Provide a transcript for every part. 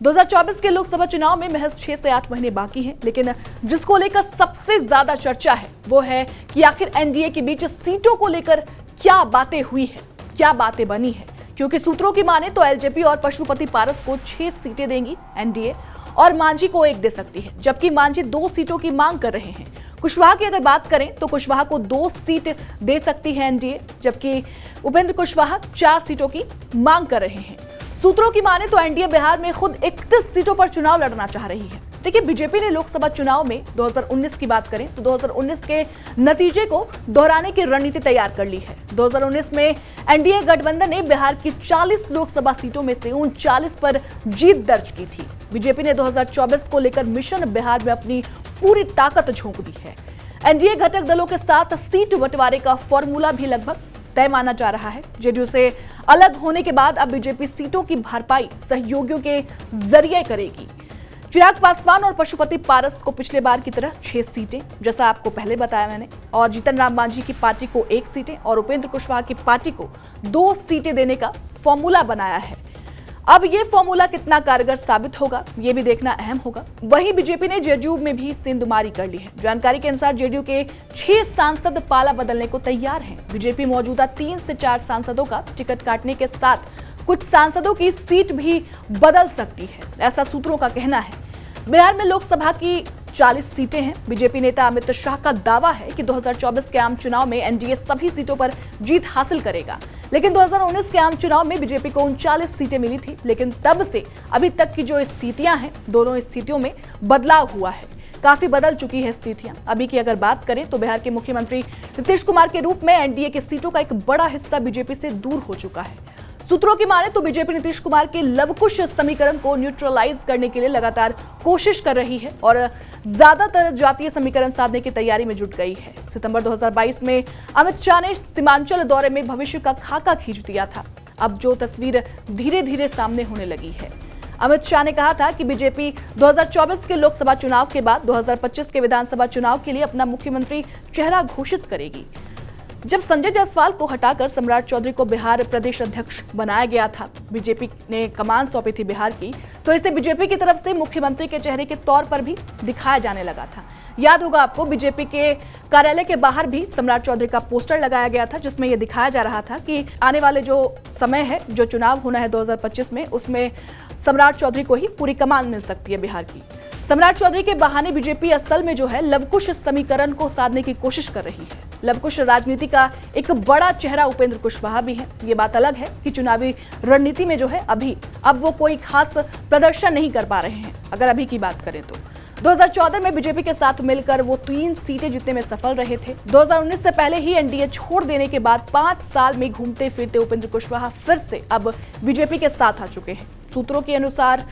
2024 के लोकसभा चुनाव में महज 6 से 8 महीने बाकी हैं, लेकिन जिसको लेकर सबसे ज्यादा चर्चा है वो है कि आखिर एनडीए के बीच सीटों को लेकर क्या बातें हुई है, क्या बातें बनी है। क्योंकि सूत्रों की माने तो एलजेपी और पशुपति पारस को 6 सीटें देंगी एनडीए और मांझी को 1 दे सकती है, जबकि मांझी 2 सीटों की मांग कर रहे हैं। कुशवाहा की अगर बात करें तो कुशवाहा को 2 सीट दे सकती है एनडीए, जबकि उपेंद्र कुशवाहा 4 सीटों की मांग कर रहे हैं। सूत्रों की माने तो एनडीए बिहार में खुद 31 सीटों पर चुनाव लड़ना चाह रही है। देखिए, बीजेपी ने लोकसभा चुनाव में 2019 की बात करें तो 2019 के नतीजे को दोहराने की रणनीति तैयार कर ली है। 2019 में एनडीए गठबंधन ने बिहार की 40 लोकसभा सीटों में से 39 पर जीत दर्ज की थी। बीजेपी ने 2024 को लेकर मिशन बिहार में अपनी पूरी ताकत झोंक दी है। एनडीए घटक दलों के साथ सीट बंटवारे का फॉर्मूला भी लगभग तय माना जा रहा है। जेडीयू से अलग होने के बाद अब बीजेपी सीटों की भरपाई सहयोगियों के जरिए करेगी। चिराग पासवान और पशुपति पारस को पिछले बार की तरह 6 सीटें, जैसा आपको पहले बताया मैंने, और जीतन राम मांझी की पार्टी को 1 सीटें और उपेंद्र कुशवाहा की पार्टी को 2 सीटें देने का फॉर्मूला बनाया है। अब ये फॉर्मूला कितना कारगर साबित होगा, ये भी देखना अहम होगा। वहीं बीजेपी ने जेडीयू में भी सेंधमारी कर ली है। जानकारी के अनुसार जेडीयू के 6 सांसद पाला बदलने को तैयार हैं। बीजेपी मौजूदा 3 से 4 सांसदों का टिकट काटने के साथ कुछ सांसदों की सीट भी बदल सकती है, ऐसा सूत्रों का कहना है। बिहार में लोकसभा की 40 सीटें हैं। बीजेपी नेता अमित शाह का दावा है कि 2024 के आम चुनाव में एनडीए सभी सीटों पर जीत हासिल करेगा, लेकिन 2019 के आम चुनाव में बीजेपी को 39 सीटें मिली थी। लेकिन तब से अभी तक की जो स्थितियां हैं, दोनों स्थितियों में बदलाव हुआ है, काफी बदल चुकी है स्थितियां। अभी की अगर बात करें तो बिहार के मुख्यमंत्री नीतीश कुमार के रूप में एनडीए की सीटों का एक बड़ा हिस्सा बीजेपी से दूर हो चुका है। सूत्रों की माने तो बीजेपी नीतीश कुमार के लवकुश समीकरण को न्यूट्रलाइज करने के लिए लगातार कोशिश कर रही है और ज्यादातर जातीय समीकरण साधने की तैयारी में जुट गई है। सितंबर 2022 में अमित शाह ने सीमांचल दौरे में भविष्य का खाका खींच दिया था। अब जो तस्वीर धीरे धीरे सामने होने लगी है। अमित शाह ने कहा था कि बीजेपी 2024 के लोकसभा चुनाव के बाद 2025 के विधानसभा चुनाव के लिए अपना मुख्यमंत्री चेहरा घोषित करेगी। जब संजय जायसवाल को हटाकर सम्राट चौधरी को बिहार प्रदेश अध्यक्ष बनाया गया था, बीजेपी ने कमान सौंपी थी बिहार की, तो इसे बीजेपी की तरफ से मुख्यमंत्री के चेहरे के तौर पर भी दिखाया जाने लगा था। याद होगा आपको, बीजेपी के कार्यालय के बाहर भी सम्राट चौधरी का पोस्टर लगाया गया था, जिसमें यह दिखाया जा रहा था कि आने वाले जो समय है, जो चुनाव होना है 2025 में, उसमें सम्राट चौधरी को ही पूरी कमान मिल सकती है बिहार की। सम्राट चौधरी के बहाने बीजेपी असल में जो है लवकुश समीकरण को साधने की कोशिश कर रही है। लवकुश राजनीति का एक बड़ा चेहरा उपेंद्र कुशवाहा भी है। ये बात अलग है कि चुनावी रणनीति में जो है अब वो कोई खास प्रदर्शन नहीं कर पा रहे हैं। अगर अभी की बात करें तो 2014 में बीजेपी के साथ मिलकर वो 3 सीटें जीतने में सफल रहे थे। 2019 से पहले ही एनडीए छोड़ देने के बाद 5 साल में घूमते फिरते उपेंद्र कुशवाहा फिर से अब बीजेपी के साथ आ चुके हैं। सूत्रों के अनुसार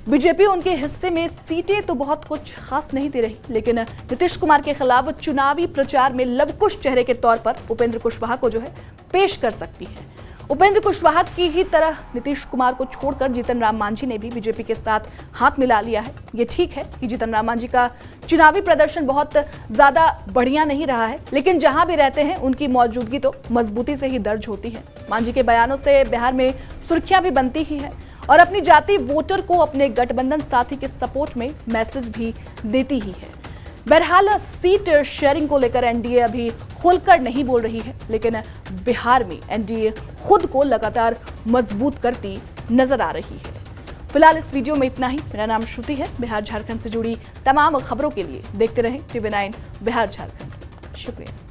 बीजेपी उनके हिस्से में सीटें तो बहुत कुछ खास नहीं दे रही, लेकिन नीतीश कुमार के खिलाफ चुनावी प्रचार में लवकुश चेहरे के तौर पर उपेंद्र कुशवाहा को जो है पेश कर सकती है। उपेंद्र कुशवाहा की ही तरह नीतीश कुमार को छोड़कर जीतन राम मांझी ने भी बीजेपी के साथ हाथ मिला लिया है। ये ठीक है कि जीतन राम मांझी का चुनावी प्रदर्शन बहुत ज्यादा बढ़िया नहीं रहा है, लेकिन जहां भी रहते हैं उनकी मौजूदगी तो मजबूती से ही दर्ज होती है। मांझी के बयानों से बिहार में सुर्खियां भी बनती ही है और अपनी जाति वोटर को अपने गठबंधन साथी के सपोर्ट में मैसेज भी देती ही है। बहरहाल सीट शेयरिंग को लेकर एनडीए अभी खुलकर नहीं बोल रही है, लेकिन बिहार में एनडीए खुद को लगातार मजबूत करती नजर आ रही है। फिलहाल इस वीडियो में इतना ही। मेरा नाम श्रुति है। बिहार झारखंड से जुड़ी तमाम खबरों के लिए देखते रहें TV9 बिहार झारखंड। शुक्रिया।